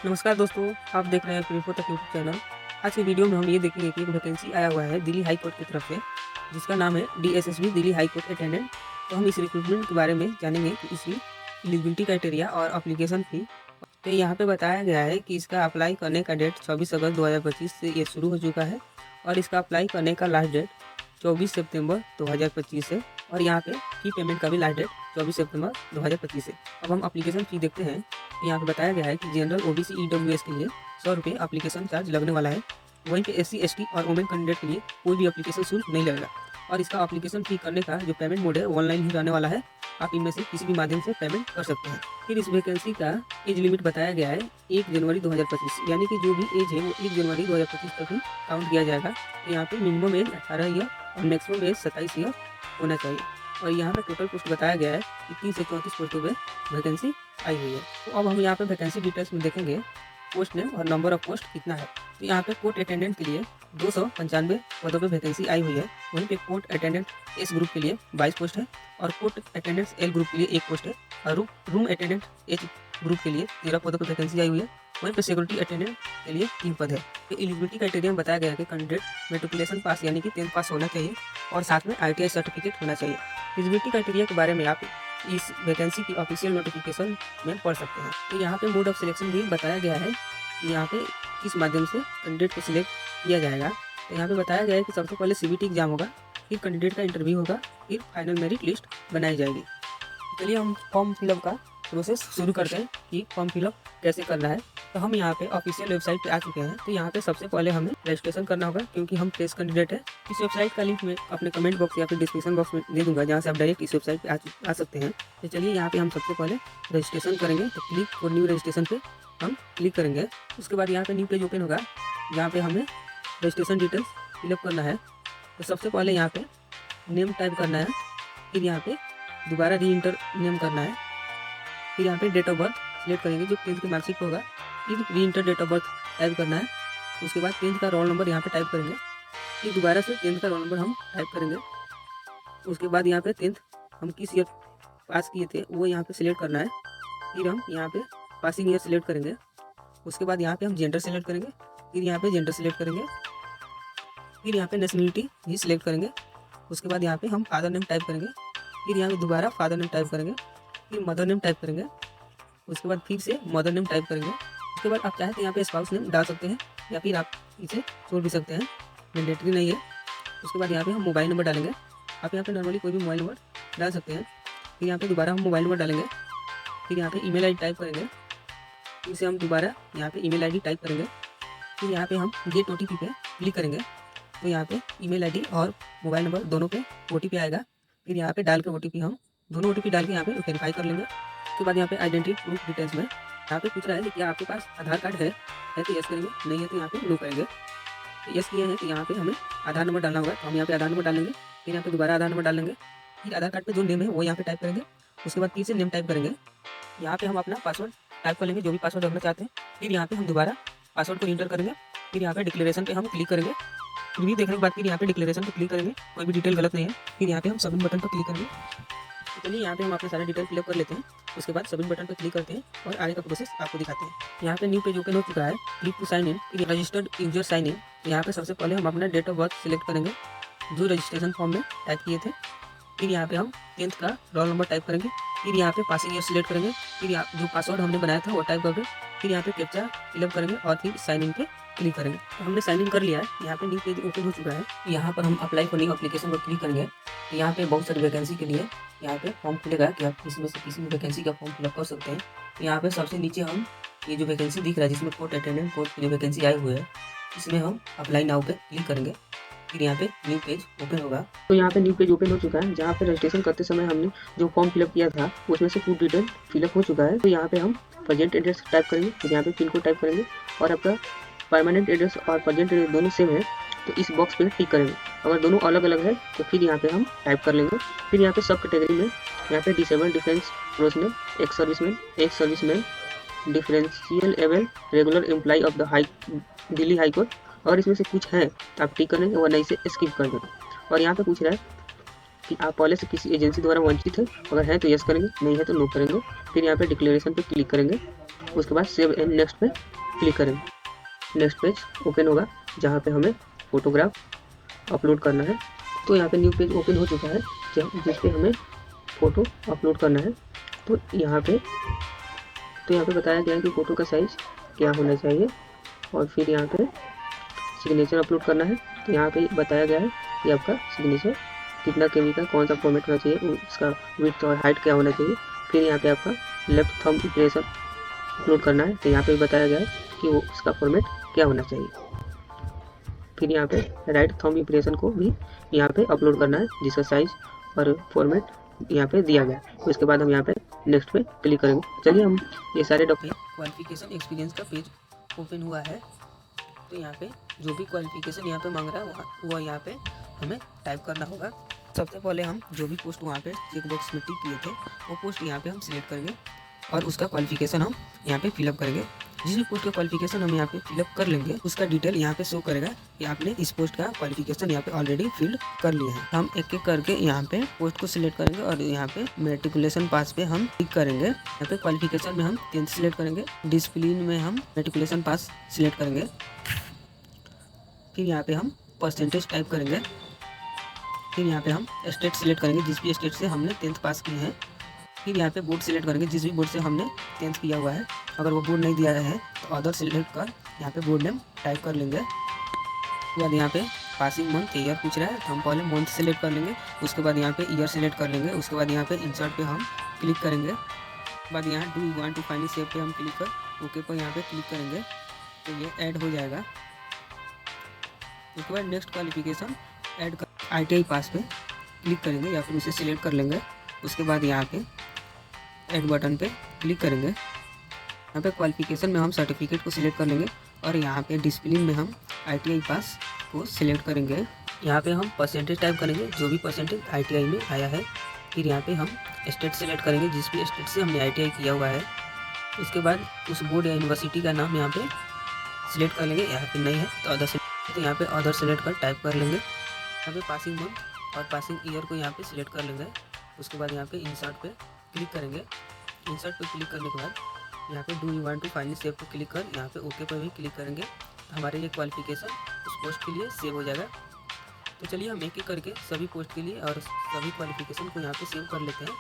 नमस्कार दोस्तों, आप देख रहे हैं प्रीफो तक यूट्यूब चैनल। आज की वीडियो में हम ये देखेंगे कि एक वैकेंसी आया हुआ है दिल्ली हाई कोर्ट की तरफ से, जिसका नाम है DSSB Delhi high court attendant. तो हम इस रिक्रूटमेंट के बारे में जानेंगे कि इसकी एलिजिबिलिटी क्राइटेरिया और एप्लीकेशन फी। तो यहाँ पे बताया गया है कि इसका अप्लाई करने का डेट 24 अगस्त 2025 से ये शुरू हो चुका है और इसका अप्लाई करने का लास्ट डेट 24 सितंबर 2025 है और यहाँ पे फी पेमेंट का भी लास्ट डेट 24 सितंबर 2025 है। अब हम एप्लीकेशन फी देखते हैं। यहाँ पे बताया गया है कि जनरल ओबीसी ईडब्ल्यूएस के लिए 100 रुपये एप्लीकेशन चार्ज लगने वाला है। वहीं पे एससी एसटी और वुमेन कैंडिडेट के लिए कोई भी एप्लीकेशन शुल्क नहीं लगेगा और इसका एप्लीकेशन फी करने का जो पेमेंट मोड है ऑनलाइन ही रहने वाला है। आप इनमें से किसी भी माध्यम से पेमेंट कर सकते हैं। फिर इस वैकेंसी का एज लिमिट बताया गया है 1 जनवरी 2025, यानी कि जो भी एज है वो 1 जनवरी 2025 तक ही काउंट किया जाएगा। तो यहाँ पे मिनिमम एज 18 ईयर और मैक्सिमम एज 27 ईयर होना चाहिए। और यहाँ पे टोटल पोस्ट बताया गया है कि 30 से 34 पोस्टों पर वैकेंसी आई हुई है। तो अब हम यहाँ पे वैकेंसी डिटेल्स में देखेंगे पोस्ट नेम और नंबर ऑफ पोस्ट कितना है। तो यहाँ पे कोर्ट अटेंडेंट के लिए 295 पदों पे वैकेंसी आई हुई है। वहीं पे कोर्ट अटेंडेंट एस ग्रुप के लिए 22 पोस्ट है और कोर्ट अटेंडेंट एल ग्रुप के लिए 1 पोस्ट है और रूम अटेंडेंट एच ग्रुप के लिए 13 पदों पर वैकेंसी आई हुई है। वहीं पे सिक्योरिटी अटेंडेंट के लिए 3 पद है। तो एलिजिबिलिटी क्राइटेरिया में बताया गया है कि कैंडिडेट मेट्रिकुलेशन पास यानी कि 10th पास होना चाहिए और साथ में ITI सर्टिफिकेट होना चाहिए। एलिजिबिलिटी क्राइटेरिया के बारे में आप इस वैकेंसी की ऑफिशियल नोटिफिकेशन में पढ़ सकते हैं। तो यहाँ पे मोड ऑफ सिलेक्शन भी बताया गया है कि यहाँ पे किस माध्यम से कैंडिडेट को सिलेक्ट किया जाएगा। तो यहाँ पे बताया गया है कि सबसे पहले CBT एग्जाम होगा, फिर कैंडिडेट का इंटरव्यू होगा, फिर फाइनल मेरिट लिस्ट बनाई जाएगी। चलिए हम फॉर्म फिलअप का प्रोसेस शुरू करते हैं कि फॉर्म फिलअप कैसे करना है। तो हम यहाँ पे ऑफिशियल वेबसाइट पे आ चुके हैं। तो यहाँ पे सबसे पहले हमें रजिस्ट्रेशन करना होगा क्योंकि हम फ्रेश कैंडिडेट है। इस वेबसाइट का लिंक मैं अपने कमेंट बॉक्स या फिर डिस्क्रिप्शन बॉक्स में दे दूंगा, जहाँ से आप डायरेक्ट इस वेबसाइट पे आ सकते हैं। तो चलिए यहाँ पे हम सबसे पहले रजिस्ट्रेशन करेंगे। तो क्लिक फॉर न्यू रजिस्ट्रेशन पे हम क्लिक करेंगे। उसके बाद यहाँ पे न्यू पेज ओपन होगा, जहाँ पे हमें रजिस्ट्रेशन डिटेल्स फिलअप करना है। तो सबसे पहले यहाँ पे नेम टाइप करना है, फिर यहाँ पे दोबारा री इंटर नेम करना है, फिर यहाँ पे डेट ऑफ बर्थ सिलेक्ट करेंगे जो 10th की मार्कशीट होगा, फिर re enter date of birth type करना है। उसके बाद 10th का रोल नंबर यहाँ पे टाइप करेंगे, फिर दोबारा से 10th का रोल नंबर हम टाइप करेंगे। उसके बाद यहाँ पे 10th हम किस ईयर पास किए थे वो यहाँ पे सिलेक्ट करना है, फिर हम यहाँ पे पासिंग ईयर सिलेक्ट करेंगे। उसके बाद यहाँ पे हम जेंडर सेलेक्ट करेंगे, फिर यहाँ पे जेंडर सेलेक्ट करेंगे, फिर यहाँ पे नेशनलिटी भी सिलेक्ट करेंगे। उसके बाद यहाँ पे हम फादर नेम टाइप करेंगे, फिर यहाँ पे दोबारा फादर नेम टाइप करेंगे, फिर मदर नेम टाइप करेंगे। उसके बाद फिर से मदर नेम टाइप करेंगे। उसके बाद आप चाहें तो यहाँ पे स्पाउस नेम डाल सकते हैं या फिर आप इसे छोड़ भी सकते हैं, मैंडेटरी नहीं है। उसके बाद यहाँ पे हम मोबाइल नंबर डालेंगे। आप यहाँ पे नॉर्मली कोई भी मोबाइल नंबर डाल सकते हैं। फिर यहाँ पे दोबारा हम मोबाइल नंबर डालेंगे, फिर यहाँ पे ईमेल आईडी टाइप करेंगे, फिर से हम दोबारा यहाँ पे ईमेल आईडी टाइप करेंगे, फिर यहाँ पे हम गेट OTP पे क्लिक करेंगे। तो यहाँ पे ईमेल आईडी और मोबाइल नंबर दोनों पे OTP आएगा। फिर यहाँ पे डाल के OTP हम दोनों OTP डाल के यहाँ पे वेरीफाई कर लेंगे। उसके बाद यहाँ पे आइडेंटिटी प्रूफ डिटेल्स में यहाँ पे पूछ रहा है कि क्या आपके पास आधार कार्ड है तो यस करेंगे, नहीं है तो यहाँ पे नो करेंगे। तो यस किया है तो यहाँ पे हमें आधार नंबर डालना होगा, तो हम यहाँ पे आधार नंबर डालेंगे, फिर यहाँ पे दोबारा आधार नंबर डालेंगे, फिर आधार कार्ड पे जो नेम है वो यहाँ पे टाइप करेंगे। उसके बाद फिर से नेम टाइप करेंगे। यहाँ पे हम अपना पासवर्ड टाइप कर लेंगे, जो भी पासवर्ड रखना चाहते हैं। फिर यहाँ पे हम दोबारा पासवर्ड को इंटर करेंगे, फिर यहाँ पे डिक्लेरेशन पे हम क्लिक करेंगे। रिव्यू देखने के बाद फिर यहाँ पे डिक्लेरेशन पे क्लिक करेंगे, कोई भी डिटेल गलत नहीं है। फिर यहाँ पे हम सबमिट बटन पर क्लिक करेंगे। तो चलिए यहाँ पे हम अपने सारे डिटेल फिलअप कर लेते हैं। उसके बाद सबमिट बटन पर क्लिक करते हैं और आगे का प्रोसेस आपको दिखाते हैं। यहाँ पे न्यू पेज ओपन हो चुका है, क्लिक टू साइन इन, फिर रजिस्टर्ड यूजर साइन इन। यहाँ पे सबसे पहले हम अपना डेट ऑफ बर्थ सिलेक्ट करेंगे जो रजिस्ट्रेशन फॉर्म में टाइप किए थे। फिर यहाँ पे हम 10th का रोल नंबर टाइप करेंगे, फिर यहाँ पे पासिंग ईयर सिलेक्ट करेंगे, फिर यहाँ जो पासवर्ड हमने बनाया था वो टाइप करके फिर यहाँ पे कैप्चा फिलअप करेंगे और फिर साइन इन पे क्लिक करेंगे। तो हमने साइन इन कर लिया है। यहाँ पे न्यू पेज ओपन हो चुका है। यहाँ पर हम अप्लाई फॉर न्यू एप्लीकेशन पर क्लिक करेंगे। तो यहाँ पे बहुत सारी वैकेंसी के लिए यहाँ पे फॉर्म खुलेगा कि आप इसमें से किसी भी वैकेंसी का फॉर्म फिलअप कर सकते हैं। तो यहाँ पे सबसे नीचे हम ये जो वैकेंसी दिख रहा है जिसमें कोर्ट अटेंडेंट कोर्ट के लिए वैकेंसी आई हुई है, इसमें हम अप्लाई नाउ पे क्लिक करेंगे। फिर यहाँ पे न्यू पेज ओपन होगा। तो यहाँ पे न्यू पेज ओपन हो चुका है, जहाँ पे रजिस्ट्रेशन करते समय हमने जो फॉर्म फिलअप किया था उसमें से पूरी डिटेल फिलअप हो चुका है। तो यहाँ पे हम प्रेजेंट एड्रेस टाइप करेंगे, फिर यहाँ पे पिन कोड टाइप करेंगे और आपका परमानेंट एड्रेस और प्रेजेंट एड्रेस दोनों सेम है तो इस बॉक्स पे टिक करेंगे। अगर दोनों अलग अलग है तो फिर यहाँ पे हम टाइप कर लेंगे। फिर यहाँ पे सब कैटेगरी में यहाँ पे disable defence personnel, ex serviceman, differential able, regular employ of the Delhi high court. अगर इसमें से कुछ है तो आप टिक कर लेंगे वरना इसे स्किप कर देंगे। और यहाँ पे पूछ रहा है कि आप पहले से किसी एजेंसी द्वारा वंचित है, अगर है तो यस करेंगे, नहीं है तो नो करेंगे। फिर यहाँ पे डिक्लेरेशन पे क्लिक करेंगे। उसके बाद सेव एंड नेक्स्ट पे क्लिक करेंगे। नेक्स्ट पेज ओपन होगा जहाँ पे हमें फोटोग्राफ अपलोड करना है। तो यहाँ पे न्यू पेज ओपन हो चुका है जिस पे हमें फ़ोटो अपलोड करना है। तो यहाँ पे बताया गया है कि फ़ोटो का साइज़ क्या होना चाहिए और फिर यहाँ पे सिग्नेचर अपलोड करना है। तो यहाँ पे बताया गया है कि आपका सिग्नेचर कितना केबी का कौन सा फॉर्मेट होना चाहिए, उसका विड्थ और हाइट क्या होना चाहिए। फिर यहाँ पे आपका लेफ्ट थंब इम्प्रेशन अपलोड करना है। तो यहाँ पे बताया गया है कि वो उसका फॉर्मेट क्या होना चाहिए। फिर यहाँ पे राइट थंब इम्प्रेशन को भी यहाँ पे अपलोड करना है जिसका साइज और फॉर्मेट यहाँ पे दिया गया। तो इसके बाद हम यहाँ पे नेक्स्ट पे क्लिक करेंगे। चलिए हम ये सारे डॉक्यूमेंट क्वालिफिकेशन एक्सपीरियंस का पेज ओपन हुआ है। तो यहाँ पे जो भी क्वालिफिकेशन यहाँ पे मांग रहा है वो यहाँ पे हमें टाइप करना होगा। सबसे पहले हम जो भी पोस्ट वहाँ पे चेकबॉक्स में टिक किए थे वो पोस्ट यहाँ पे हम सिलेक्ट करेंगे और उसका क्वालिफिकेशन हम यहाँ पे फिलअप करेंगे। जिस भी पोस्ट का क्वालिफिकेशन हम यहाँ पे फिलअप कर लेंगे उसका डिटेल यहाँ पे शो करेगा कि आपने इस पोस्ट का क्वालिफिकेशन यहाँ पे ऑलरेडी फिल कर लिया है। हम एक एक करके यहाँ पे पोस्ट को सिलेक्ट करेंगे और यहाँ पे मेट्रिकुलेशन पास पे हम टिक करेंगे। यहाँ पे क्वालिफिकेशन में हम 10th सिलेक्ट करेंगे। डिसिप्लिन में हम मेट्रिकुलेशन पास सिलेक्ट करेंगे। फिर यहाँ पे हम परसेंटेज टाइप करेंगे। फिर यहाँ पे हम स्टेट सिलेक्ट करेंगे जिस भी स्टेट से हमने 10th पास किए हैं। फिर यहाँ पे बोर्ड सिलेक्ट करेंगे जिस भी बोर्ड से हमने 10th किया हुआ है। अगर वो बोर्ड नहीं दिया है तो अदर सिलेक्ट कर यहाँ पे बोर्ड नेम टाइप कर लेंगे। उसके बाद यहाँ पे पासिंग मंथ ईयर पूछ रहा है तो हम पहले मंथ सेलेक्ट कर लेंगे। उसके बाद यहाँ पे ईयर सेलेक्ट कर लेंगे। उसके बाद यहाँ पे इंसर्ट पे हम क्लिक करेंगे। उसके बाद यहाँ do you want to finally save पे हम क्लिक कर ओके पर यहाँ पे क्लिक करेंगे तो ये ऐड हो जाएगा। उसके बाद नेक्स्ट क्वालिफिकेशन ऐड कर ITI पास पे क्लिक करेंगे या फिर उसे सिलेक्ट कर लेंगे। उसके बाद यहाँ पे ऐड बटन पे क्लिक करेंगे। यहाँ पे क्वालिफिकेशन में हम सर्टिफिकेट को सिलेक्ट कर लेंगे और यहाँ पे डिसिप्लिन में हम ITI पास को सिलेक्ट करेंगे। यहाँ पे हम परसेंटेज टाइप करेंगे जो भी परसेंटेज ITI में आया है। फिर यहाँ पे हम स्टेट सेलेक्ट करेंगे जिस भी स्टेट से हमने ITI किया हुआ है। उसके बाद उस बोर्ड या यूनिवर्सिटी का नाम यहाँ पे सिलेक्ट कर लेंगे। यहाँ पे नहीं है तो यहाँ पे अदर सेलेक्ट कर टाइप कर लेंगे। यहाँ पे पासिंग मंथ और पासिंग ईयर को यहाँ पे सिलेक्ट कर लेंगे। उसके बाद यहाँ पे इंसर्ट पे क्लिक करेंगे। इंसर्ट पे क्लिक करने के बाद यहाँ पे do you want to finally save पे क्लिक कर यहाँ पे ओके पर भी क्लिक करेंगे तो हमारे ये क्वालिफिकेशन उस पोस्ट के लिए सेव हो जाएगा। तो चलिए हम एक एक करके सभी पोस्ट के लिए और सभी क्वालिफिकेशन को यहाँ पे सेव कर लेते हैं।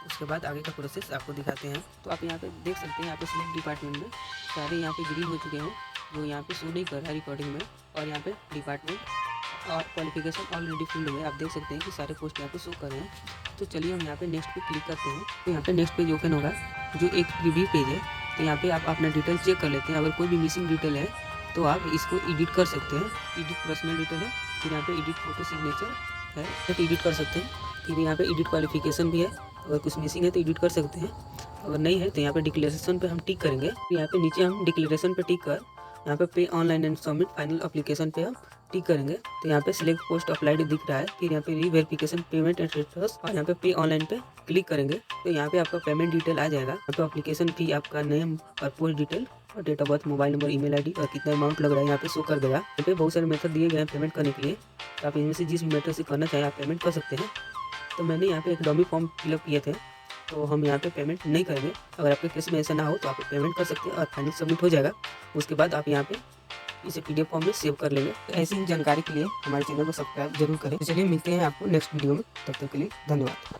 उसके बाद आगे का प्रोसेस आपको दिखाते हैं। तो आप यहाँ पे देख सकते हैं यहाँ पे सिलेक्ट डिपार्टमेंट में सारे यहाँ पे ग्रीन हो चुके हैं जो यहाँ पे शो नहीं कर रहा है रिकॉर्डिंग में। और यहाँ पे डिपार्टमेंट और क्वालिफिकेशन ऑलरेडी फील्ड में आप देख सकते हैं कि सारे पोस्ट यहाँ पे शो कर रहे हैं। तो चलिए हम यहाँ पे नेक्स्ट पे क्लिक करते हैं। तो यहाँ पे नेक्स्ट पेज ओपन होगा जो एक प्रीव्यू पेज है। तो यहाँ पे आप अपना डिटेल चेक कर लेते हैं। अगर कोई भी मिसिंग डिटेल है तो आप इसको एडिट कर सकते हैं। एडिट पर्सनल डिटेल है। फिर यहाँ पे एडिट फोटो सिग्नेचर है तो एडिट कर सकते हैं। फिर यहाँ पे एडिट क्वालिफिकेशन भी है। अगर कुछ मिसिंग है तो एडिट कर सकते हैं। अगर नहीं है तो यहाँ पे डिक्लेरेशन पे हम टिक करेंगे। फिर यहाँ पे नीचे हम डिक्लेरेशन पे टिक कर यहाँ पे online and submit final application पे हम टिक करेंगे। तो यहाँ पे सिलेक्ट पोस्ट अप्लाइड दिख रहा है। फिर यहाँ पे रीवेरिफिकेशन पेमेंट एंड स्टेटस और यहाँ पे पे ऑनलाइन पे क्लिक करेंगे तो यहाँ पे आपका पेमेंट डिटेल आ जाएगा। यहाँ पे एप्लीकेशन फी, आपका नेम और पोस्ट डिटेल और date of birth, mobile number, email ID और कितना अमाउंट लग रहा है यहाँ पे शो कर देगा। यहाँ पे बहुत सारे मेथड दिए गए हैं पेमेंट करने के लिए। तो आप इनमें से जिस मेथड से करना चाहें आप पेमेंट कर सकते हैं। तो मैंने यहाँ पे एक डमी फॉर्म फिलअप किए थे तो हम यहाँ पे पेमेंट नहीं करेंगे। अगर आपके केस में ऐसा ना हो तो आप पेमेंट कर सकते हैं और फाइनल सबमिट हो जाएगा। उसके बाद आप यहाँ पे इसे PDF फॉर्म में सेव कर लेंगे। तो ऐसी ही जानकारी के लिए हमारे चैनल को सब्सक्राइब जरूर करें। तो चलिए मिलते हैं आपको नेक्स्ट वीडियो में। तब तक के लिए धन्यवाद।